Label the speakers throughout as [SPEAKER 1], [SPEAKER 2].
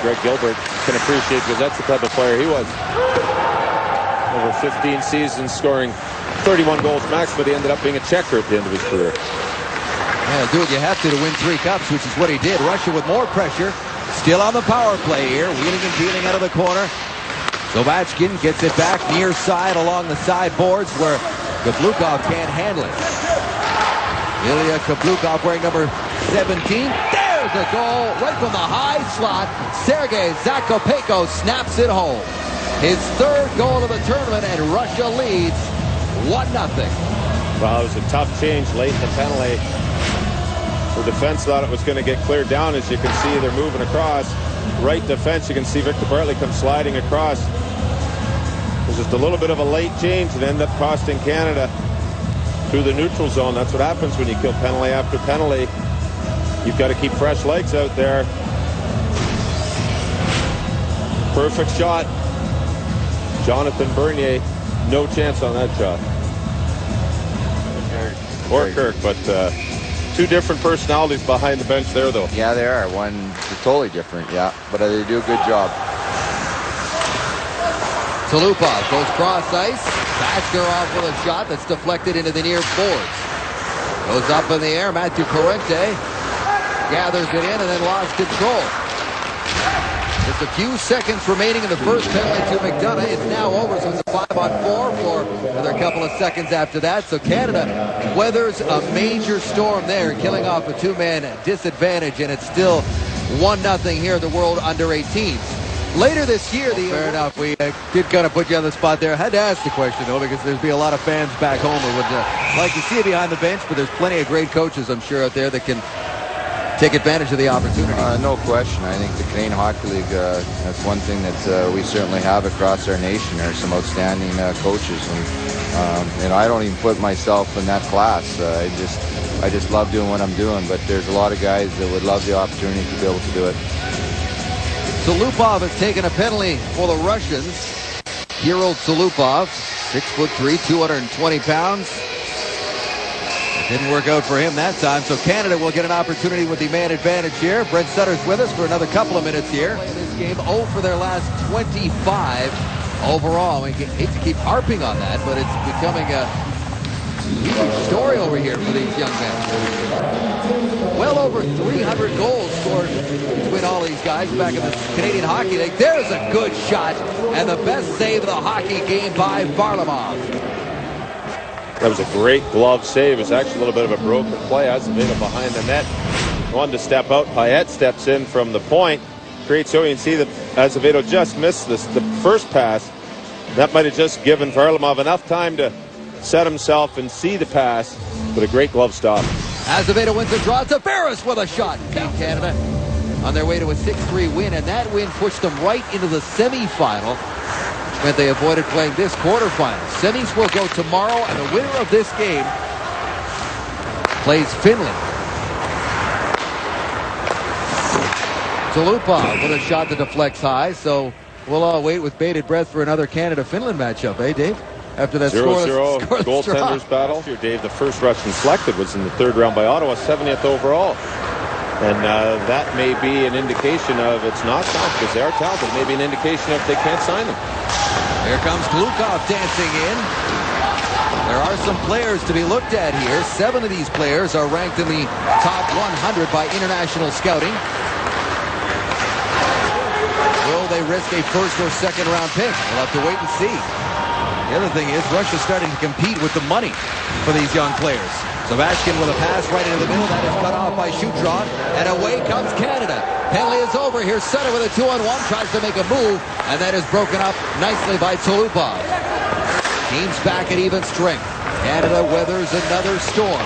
[SPEAKER 1] Greg Gilbert can appreciate, because that's the type of player he was. Over 15 seasons, scoring 31 goals max, but he ended up being a checker at the end of his career.
[SPEAKER 2] Yeah, do what you have to win 3 cups, which is what he did. Russia with more pressure. Still on the power play here. Wheeling and dealing out of the corner. Ovechkin gets it back near side along the sideboards where Kablukov can't handle it. Ilya Kablukov wearing number 17. There's a goal right from the high slot. Sergei Zakopeko snaps it home. His 3rd goal of the tournament, and Russia leads 1-0.
[SPEAKER 1] Well, it was a tough change late in the penalty. The defense thought it was going to get cleared down. As you can see, they're moving across. Right defense, you can see Victor Bartley come sliding across. It was just a little bit of a late change and ended up costing Canada through the neutral zone. That's what happens when you kill penalty after penalty. You've got to keep fresh legs out there. Perfect shot. Jonathan Bernier, no chance on that shot. Or Kirk, but 2 different personalities behind the bench there, though.
[SPEAKER 3] Yeah, they are. One totally different, yeah. But they do a good job.
[SPEAKER 2] Tulupov goes cross ice. Bashkarov with a shot that's deflected into the near boards. Goes up in the air. Matthew Corrente gathers it in and then lost control. Just a few seconds remaining in the first penalty to McDonough. It's now over, so it's a 5-on-4 for another couple of seconds after that. So Canada weathers a major storm there, killing off a 2-man disadvantage, and it's still 1-0 here at the World Under-18s. Later this year, fair enough, we did kind of put you on the spot there. I had to ask the question, though, because there'd be a lot of fans back home who would like to see you behind the bench, but there's plenty of great coaches, I'm sure, out there that can take advantage of the opportunity.
[SPEAKER 3] No question. I think the Canadian Hockey League, that's one thing that we certainly have across our nation. There are some outstanding coaches, and I don't even put myself in that class. I just love doing what I'm doing, but there's a lot of guys that would love the opportunity to be able to do it.
[SPEAKER 2] Tulupov has taken a penalty for the Russians. Kirill Tulupov, 6'3", 220 pounds. Didn't work out for him that time, so Canada will get an opportunity with the man advantage here. Brent Sutter's with us for another couple of minutes here. This game 0 for their last 25 overall. We hate to keep harping on that, but it's becoming a huge story over here for these young men. Well over 300 goals scored between all these guys back in the Canadian Hockey League. There's a good shot, and the best save of the hockey game by Varlamov.
[SPEAKER 1] That was a great glove save. It's actually a little bit of a broken play. Azevedo behind the net. Wanted to step out. Payet steps in from the point. Great show. You can see that Azevedo just missed the first pass. That might have just given Varlamov enough time to set himself and see the pass. But a great glove stop.
[SPEAKER 2] Azevedo wins the draw. Tavares with a shot. Team Canada on their way to a 6-3 win, and that win pushed them right into the semifinal. Meant they avoided playing this quarterfinal. Semis will go tomorrow, and the winner of this game plays Finland. Tulupov with a shot that deflects high, so we'll all wait with bated breath for another Canada-Finland matchup, eh, Dave? After that
[SPEAKER 1] 0-0 goaltenders battle. Here, Dave, the first Russian selected was in the 3rd round by Ottawa, 70th overall. And that may be an indication of it's not tough because they are talented. Maybe an indication of they can't sign them.
[SPEAKER 2] Here comes Tulukov dancing in. There are some players to be looked at here. 7 of these players are ranked in the top 100 by international scouting. Will they risk a 1st or 2nd round pick? We'll have to wait and see. The other thing is Russia's starting to compete with the money for these young players. Ovechkin with a pass right into the middle. That is cut off by Shutron. And away comes Canada. Penalty is over. Here's Sutter with a 2-on-1. Tries to make a move. And that is broken up nicely by Tulupov. Teams back at even strength. Canada weathers another storm.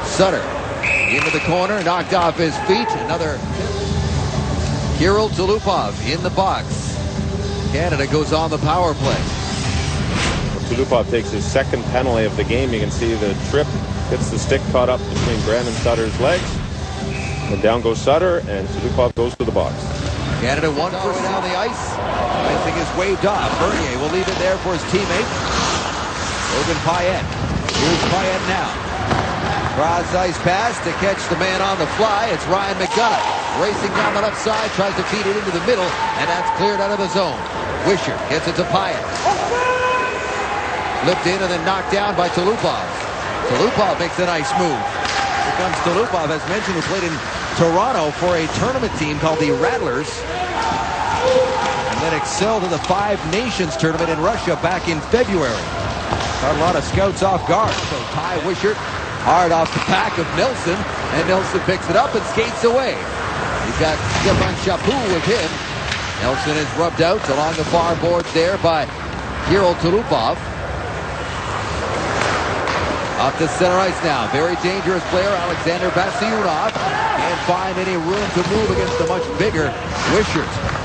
[SPEAKER 2] Sutter into the corner. Knocked off his feet. Another Kirill Tulupov in the box. Canada goes on the power play.
[SPEAKER 1] Tulupov takes his 2nd penalty of the game. You can see the trip gets the stick caught up between Brandon Sutter's legs. And down goes Sutter, and Tulupov goes to the box.
[SPEAKER 2] Canada 1 for down the ice. Icing is waved off. Bernier will leave it there for his teammate, Logan Payet. Here's Payet now. Cross ice pass to catch the man on the fly. It's Ryan McDonough racing down the left side, tries to feed it into the middle, and that's cleared out of the zone. Wishart gets it to Pyatt. Flipped in and then knocked down by Tulupov. Tulupov makes a nice move.
[SPEAKER 4] Here comes Tulupov, as mentioned, who played in Toronto for a tournament team called the Rattlers, and then excelled in the Five Nations tournament in Russia back in February. Got a lot of scouts off guard.
[SPEAKER 2] So Ty Wishart hard off the back of Nelson, and Nelson picks it up and skates away. He's got Stefan Chaput with him. Nelson is rubbed out along the far boards there by Kirill Tulupov. Up to center ice now. Very dangerous player, Alexander Vasyunov. Can't find any room to move against the much bigger Wishart.